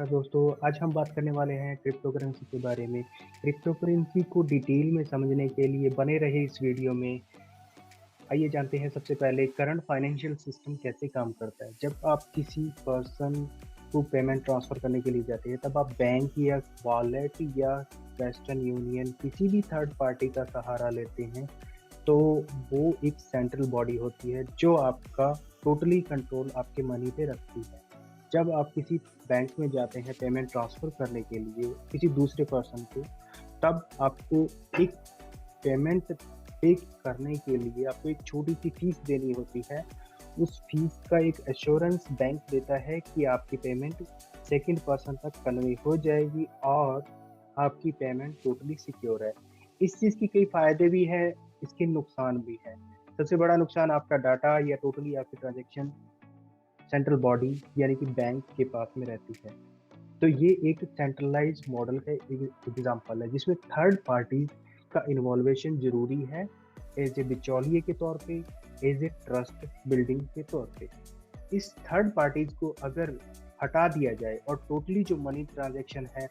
नमस्कार दोस्तों, आज हम बात करने वाले हैं क्रिप्टो करेंसी के बारे में। क्रिप्टो करेंसी को डिटेल में समझने के लिए बने रहे इस वीडियो में। आइए जानते हैं सबसे पहले करंट फाइनेंशियल सिस्टम कैसे काम करता है। जब आप किसी पर्सन को पेमेंट ट्रांसफ़र करने के लिए जाते हैं, तब आप बैंक या वॉलेट या वेस्टर्न यूनियन किसी भी थर्ड पार्टी का सहारा लेते हैं, तो वो एक सेंट्रल बॉडी होती है जो आपका टोटली कंट्रोल आपके मनी पे रखती है। जब आप किसी बैंक में जाते हैं पेमेंट ट्रांसफ़र करने के लिए किसी दूसरे पर्सन को, तब आपको एक पेमेंट पे करने के लिए आपको एक छोटी-सी फ़ीस देनी होती है। उस फ़ीस का एक एश्योरेंस बैंक देता है कि आपकी पेमेंट सेकंड पर्सन तक कन्वे हो जाएगी और आपकी पेमेंट टोटली सिक्योर है। इस चीज़ के कई फ़ायदे भी हैं, इसके नुकसान भी हैं। सबसे बड़ा नुकसान आपका डाटा या टोटली आपकी ट्रांज़ैक्शन सेंट्रल बॉडी यानी कि बैंक के पास में रहती है। तो ये एक सेंट्रलाइज्ड मॉडल का एक एग्जांपल है जिसमें थर्ड पार्टीज का इन्वॉल्वेशन जरूरी है एज ए बिचौलिए के तौर पे, एज ए ट्रस्ट बिल्डिंग के तौर पे। इस थर्ड पार्टीज को अगर हटा दिया जाए और टोटली जो मनी ट्रांजैक्शन है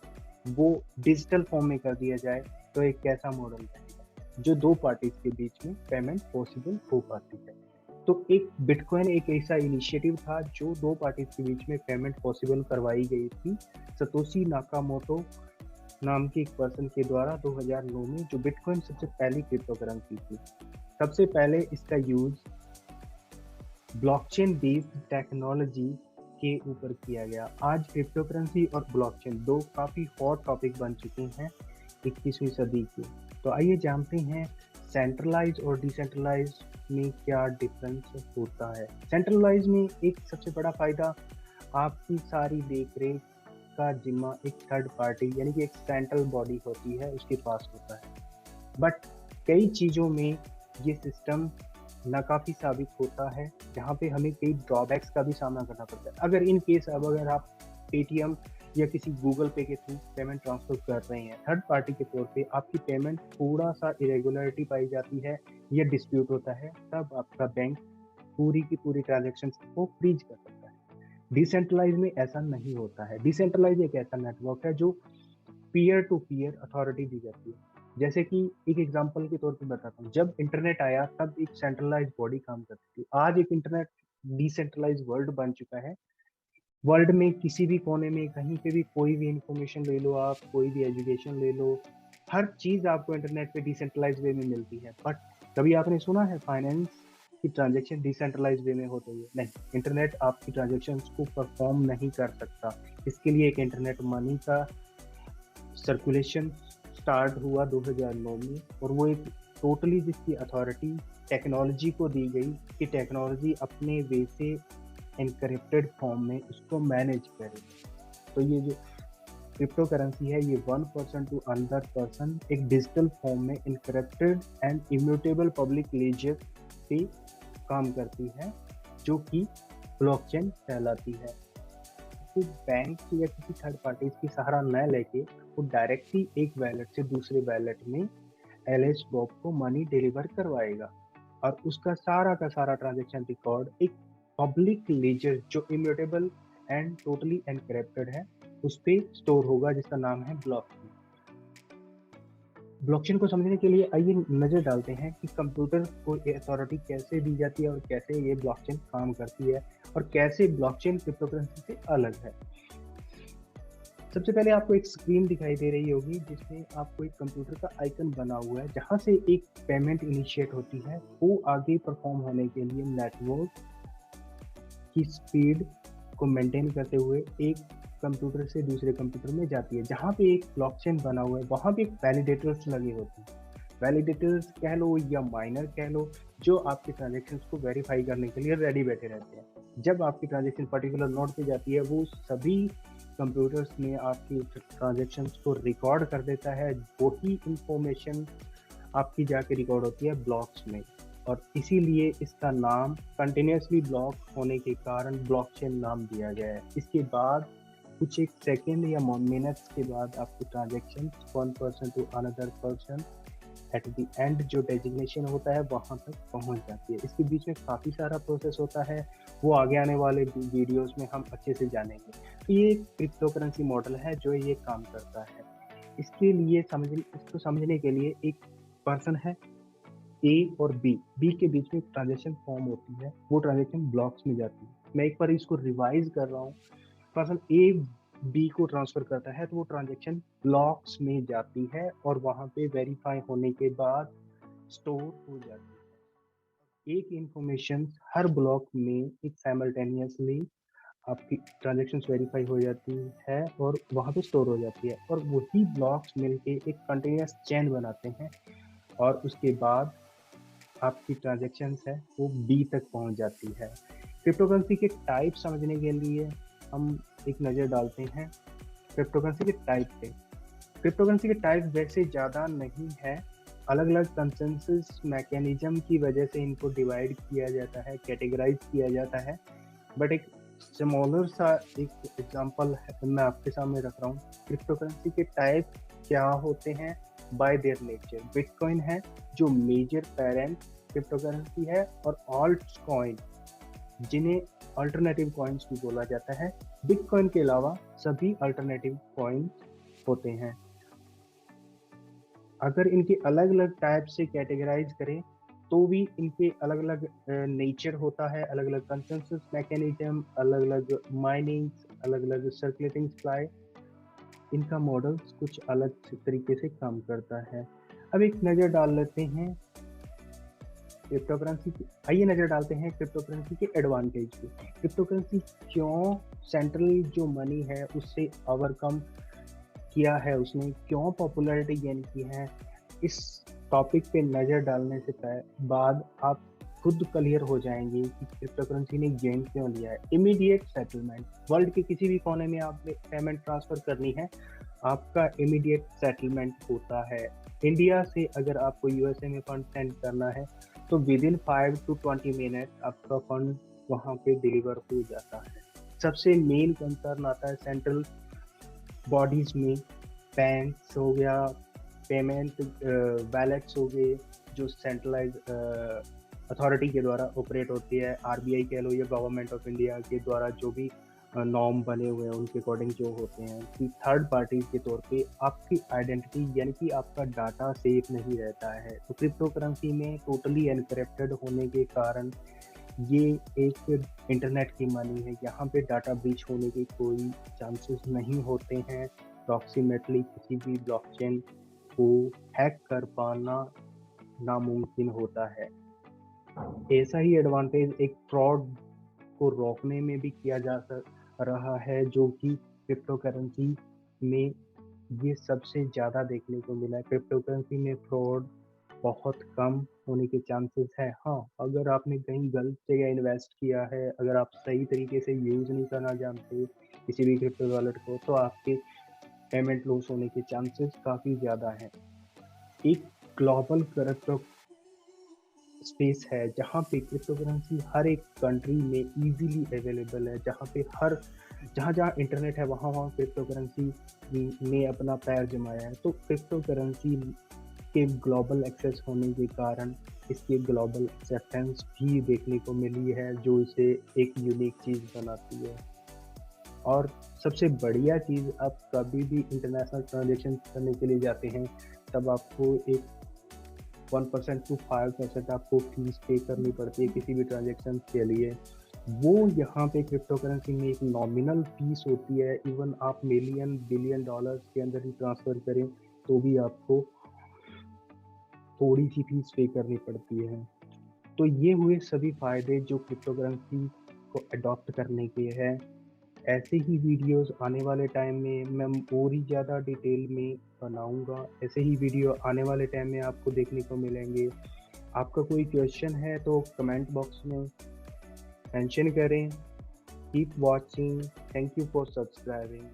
वो डिजिटल फॉर्म में कर दिया जाए, तो एक कैसा मॉडल रहेगा जो दो पार्टीज के बीच में पेमेंट पॉसिबल हो पाती है। तो एक बिटकॉइन एक ऐसा इनिशिएटिव था जो दो पार्टीज के बीच में पेमेंट पॉसिबल करवाई गई थी सतोशी नाकामोटो नाम के एक पर्सन के द्वारा 2009 में, जो बिटकॉइन सबसे पहली क्रिप्टो करेंसी थी। सबसे पहले इसका यूज ब्लॉकचेन बेस्ड टेक्नोलॉजी के ऊपर किया गया। आज क्रिप्टो करेंसी और ब्लॉकचेन दो काफ़ी हॉट टॉपिक बन चुके हैं 21वीं सदी के। तो आइए जानते हैं सेंट्रलाइज और डिसेंट्रलाइज में क्या डिफरेंस होता है। सेंट्रलाइज में एक सबसे बड़ा फायदा, आपकी सारी देख रेख का जिम्मा एक थर्ड पार्टी यानी कि एक सेंट्रल बॉडी होती है उसके पास होता है। बट कई चीज़ों में ये सिस्टम नाकाफी साबित होता है, जहाँ पे हमें कई ड्रॉबैक्स का भी सामना करना पड़ता है। अगर इन केस अब अगर आप पेटीएम या किसी गूगल पे के थ्रू पेमेंट ट्रांसफर कर रहे हैं थर्ड पार्टी के तौर पे, आपकी पेमेंट थोड़ा सा इरेगुलरिटी पाई जाती है या डिस्प्यूट होता है, तब आपका बैंक पूरी की पूरी ट्रांजैक्शंस को फ्रीज कर सकता है। डिसेंट्रलाइज में ऐसा नहीं होता है। डिसेंट्रलाइज एक ऐसा नेटवर्क है जो पीयर टू पीयर अथॉरिटी दी जाती है। जैसे कि एक एग्जांपल के तौर पे बताता हूँ, जब इंटरनेट आया तब एक सेंट्रलाइज्ड बॉडी काम करती थी। आज एक इंटरनेट डिसेंट्रलाइज्ड वर्ल्ड बन चुका है। वर्ल्ड में किसी भी कोने में कहीं पे भी कोई भी इंफॉर्मेशन ले लो, आप कोई भी एजुकेशन ले लो, हर चीज आपको इंटरनेट पे डिसेंट्रलाइज वे में मिलती है। बट कभी आपने सुना है फाइनेंस की ट्रांजैक्शन डिसेंट्रलाइज वे में होती है? नहीं, इंटरनेट आपकी ट्रांजैक्शन को परफॉर्म नहीं कर सकता। इसके लिए एक इंटरनेट मनी का सर्कुलेशन स्टार्ट हुआ 2009 में, और वो एक टोटली जिसकी अथॉरिटी टेक्नोलॉजी को दी गई कि टेक्नोलॉजी अपने वे से एनक्रिप्टेड फॉर्म में उसको मैनेज करे। तो ये जो क्रिप्टो करेंसी है ये one person to another person एक डिजिटल फॉर्म में encrypted and immutable public ledger पे काम करती है, जो कि ब्लॉकचेन कहलाती है। तो बैंक या किसी थर्ड पार्टी की सहारा न लेके वो डायरेक्टली एक वैलेट से दूसरे वैलेट में एलएच बॉब को मनी डिलीवर करवाएगा, और उसका सारा का सारा ट्रांजैक्शन रिकॉर्ड एक पब्लिक लेजर जो इम्यूटेबल एंड टोटली एनक्रिप्टेड है उस पे स्टोर होगा, जिसका नाम है ब्लॉकचेन। ब्लॉकचेन को समझने के लिए आइए नजर डालते हैं कि कंप्यूटर को ये अथॉरिटी कैसे दी जाती है और कैसे ये ब्लॉकचेन काम करती है और कैसे ब्लॉकचेन क्रिप्टो करेंसी से अलग है। सबसे पहले आपको एक स्क्रीन दिखाई दे रही होगी जिसमें आपको एक कंप्यूटर का आइकन बना हुआ है, जहां से एक पेमेंट इनिशिएट होती है। वो आगे परफॉर्म होने के लिए नेटवर्क की स्पीड को मेंटेन करते हुए एक कंप्यूटर से दूसरे कंप्यूटर में जाती है। जहाँ पे एक ब्लॉकचेन बना हुआ है वहाँ पे एक वैलिडेटर्स लगे होते हैं। वैलिडेटर्स कह लो या माइनर कह लो, जो आपके ट्रांजेक्शन्स को वेरीफाई करने के लिए रेडी बैठे रहते हैं। जब आपकी ट्रांजेक्शन पर्टिकुलर नोड पे जाती है, वो सभी कंप्यूटर्स में आपकी ट्रांजेक्शन्स को रिकॉर्ड कर देता है। वही इंफॉर्मेशन आपकी जाके रिकॉर्ड होती है ब्लॉक्स में, और इसीलिए इसका नाम कंटिन्यूसली ब्लॉक होने के कारण ब्लॉकचेन नाम दिया गया है। इसके बाद कुछ एक सेकेंड या मिनट्स के बाद आपकी transaction one person to another person at the end जो डेजिग्नेशन होता है वहां तक पहुंच जाती है। इसके बीच में काफी सारा प्रोसेस होता है, वो आगे आने वाले वीडियोस में हम अच्छे से जानेंगे। तो ये क्रिप्टो करेंसी मॉडल है जो ये काम करता है। इसके लिए इसको समझने के लिए एक पर्सन है ए और बी के बीच में ट्रांजेक्शन फॉर्म होती है, वो ट्रांजेक्शन ब्लॉक्स में जाती है। मैं एक बार इसको रिवाइज कर रहा हूँ। पर्सन ए बी को ट्रांसफर करता है तो वो ट्रांजेक्शन ब्लॉक्स में जाती है और वहां पे वेरीफाई होने के बाद स्टोर हो जाती है। एक इंफॉर्मेशन हर ब्लॉक में एक साइमल्टेनियसली आपकी ट्रांजेक्शन वेरीफाई हो जाती है और वहां पे स्टोर हो जाती है, और वही ब्लॉक्स मिलके एक कंटिन्यूस चेन बनाते हैं और उसके बाद आपकी ट्रांजेक्शन्स है वो बी तक पहुंच जाती है। क्रिप्टोकरेंसी के टाइप समझने के लिए हम एक नज़र डालते हैं क्रिप्टोकरेंसी के टाइप पे। क्रिप्टोकरेंसी के टाइप वैसे ज़्यादा नहीं है, अलग अलग कंसेंसस मैकेनिज्म की वजह से इनको डिवाइड किया जाता है, कैटेगराइज किया जाता है। बट एक स्मॉलर सा एक एग्जांपल मैं आपके सामने रख रहा हूँ। क्रिप्टोकरेंसी के टाइप क्या होते हैं बाय देयर नेचर। बिटकॉइन है जो मेजर पेरेंट क्रिप्टोकरेंसी है, और ऑल्ट कॉइन जिन्हें अल्टरनेटिव कॉइन्स भी बोला जाता है। बिटकॉइन के अलावा सभी अल्टरनेटिव कॉइन्स होते हैं। अगर इनके अलग अलग टाइप से कैटेगराइज करें तो भी इनके अलग अलग नेचर होता है, अलग अलग कंसेंसस मैकेनिज्म, अलग अलग माइनिंग, अलग अलग सर्कुलेटिंग सप्लाई। इनका मॉडल्स कुछ अलग तरीके से काम करता है। अब एक नज़र डाल लेते हैं क्रिप्टोकरेंसी की। आइए नज़र डालते हैं क्रिप्टोकरेंसी के एडवांटेज पे। क्रिप्टोकरेंसी क्यों सेंट्रल जो मनी है उससे ओवरकम किया है, उसने क्यों पॉपुलैरिटी गेन की है, इस टॉपिक पे नज़र डालने से बाद आप खुद क्लियर हो जाएंगे कि क्रिप्टोकरेंसी ने गेन क्यों लिया है। इमीडिएट सेटलमेंट, वर्ल्ड के किसी भी कोने में आपने पेमेंट ट्रांसफर करनी है, आपका इमीडिएट सेटलमेंट होता है। इंडिया से अगर आपको यूएसए में फंड सेंड करना है तो विद इन 5 to 20 मिनट आपका फंड वहां पे डिलीवर हो जाता है। सबसे मेन कंसर्न आता है सेंट्रल बॉडीज में, बैंक्स हो गया, पेमेंट वैलेट्स हो गए जो सेंट्रलाइज अथॉरिटी के द्वारा ऑपरेट होती है, आरबीआई कह लो या गवर्नमेंट ऑफ इंडिया के द्वारा जो भी नॉर्म बने हुए हैं उनके अकॉर्डिंग जो होते हैं कि थर्ड पार्टी के तौर पे आपकी आइडेंटिटी यानी कि आपका डाटा सेफ नहीं रहता है। तो क्रिप्टो करेंसी में टोटली एनक्रिप्टेड होने के कारण ये एक इंटरनेट की मनी है, यहाँ पे डाटा ब्रीच होने के कोई चांसेस नहीं होते हैं। अप्रॉक्सीमेटली किसी भी ब्लॉकचेन को हैक कर पाना नामुमकिन होता है। ऐसा ही एडवांटेज एक फ्रॉड को रोकने में भी किया जा रहा है, जो कि क्रिप्टो करेंसी में ये सबसे ज़्यादा देखने को मिला है। क्रिप्टो करेंसी में फ्रॉड बहुत कम होने के चांसेस है। हाँ, अगर आपने कहीं गलत जगह इन्वेस्ट किया है, अगर आप सही तरीके से यूज़ नहीं करना जानते किसी भी क्रिप्टो वॉलेट को, तो आपके पेमेंट लॉस होने के चांसेस काफ़ी ज़्यादा हैं। एक ग्लोबल क्रिप्टो स्पेस है जहाँ पे क्रिप्टो करेंसी हर एक कंट्री में इजीली अवेलेबल है, जहाँ जहाँ इंटरनेट है वहाँ वहाँ क्रिप्टो करेंसी ने अपना पैर जमाया है। तो क्रिप्टो करेंसी के ग्लोबल एक्सेस होने के कारण इसकी ग्लोबल एक्सेप्टेंस भी देखने को मिली है, जो इसे एक यूनिक चीज़ बनाती है। और सबसे बढ़िया चीज़, आप कभी भी इंटरनेशनल ट्रांजेक्शन करने के लिए जाते हैं तब आपको एक 1% to 5% आपको फीस पे करनी पड़ती है किसी भी ट्रांजेक्शन के लिए। वो यहाँ पे क्रिप्टो करेंसी में एक नॉमिनल फीस होती है। इवन आप मिलियन बिलियन डॉलर्स के अंदर ही ट्रांसफ़र करें तो भी आपको थोड़ी सी फीस पे करनी पड़ती है। तो ये हुए सभी फ़ायदे जो क्रिप्टो करेंसी को अडॉप्ट करने के हैं। ऐसे ही वीडियोस आने वाले टाइम में मैं और ही ज़्यादा डिटेल में बनाऊंगा। ऐसे ही वीडियो आने वाले टाइम में आपको देखने को मिलेंगे। आपका कोई क्वेश्चन है तो कमेंट बॉक्स में मेंशन करें। Keep watching. Thank you for subscribing.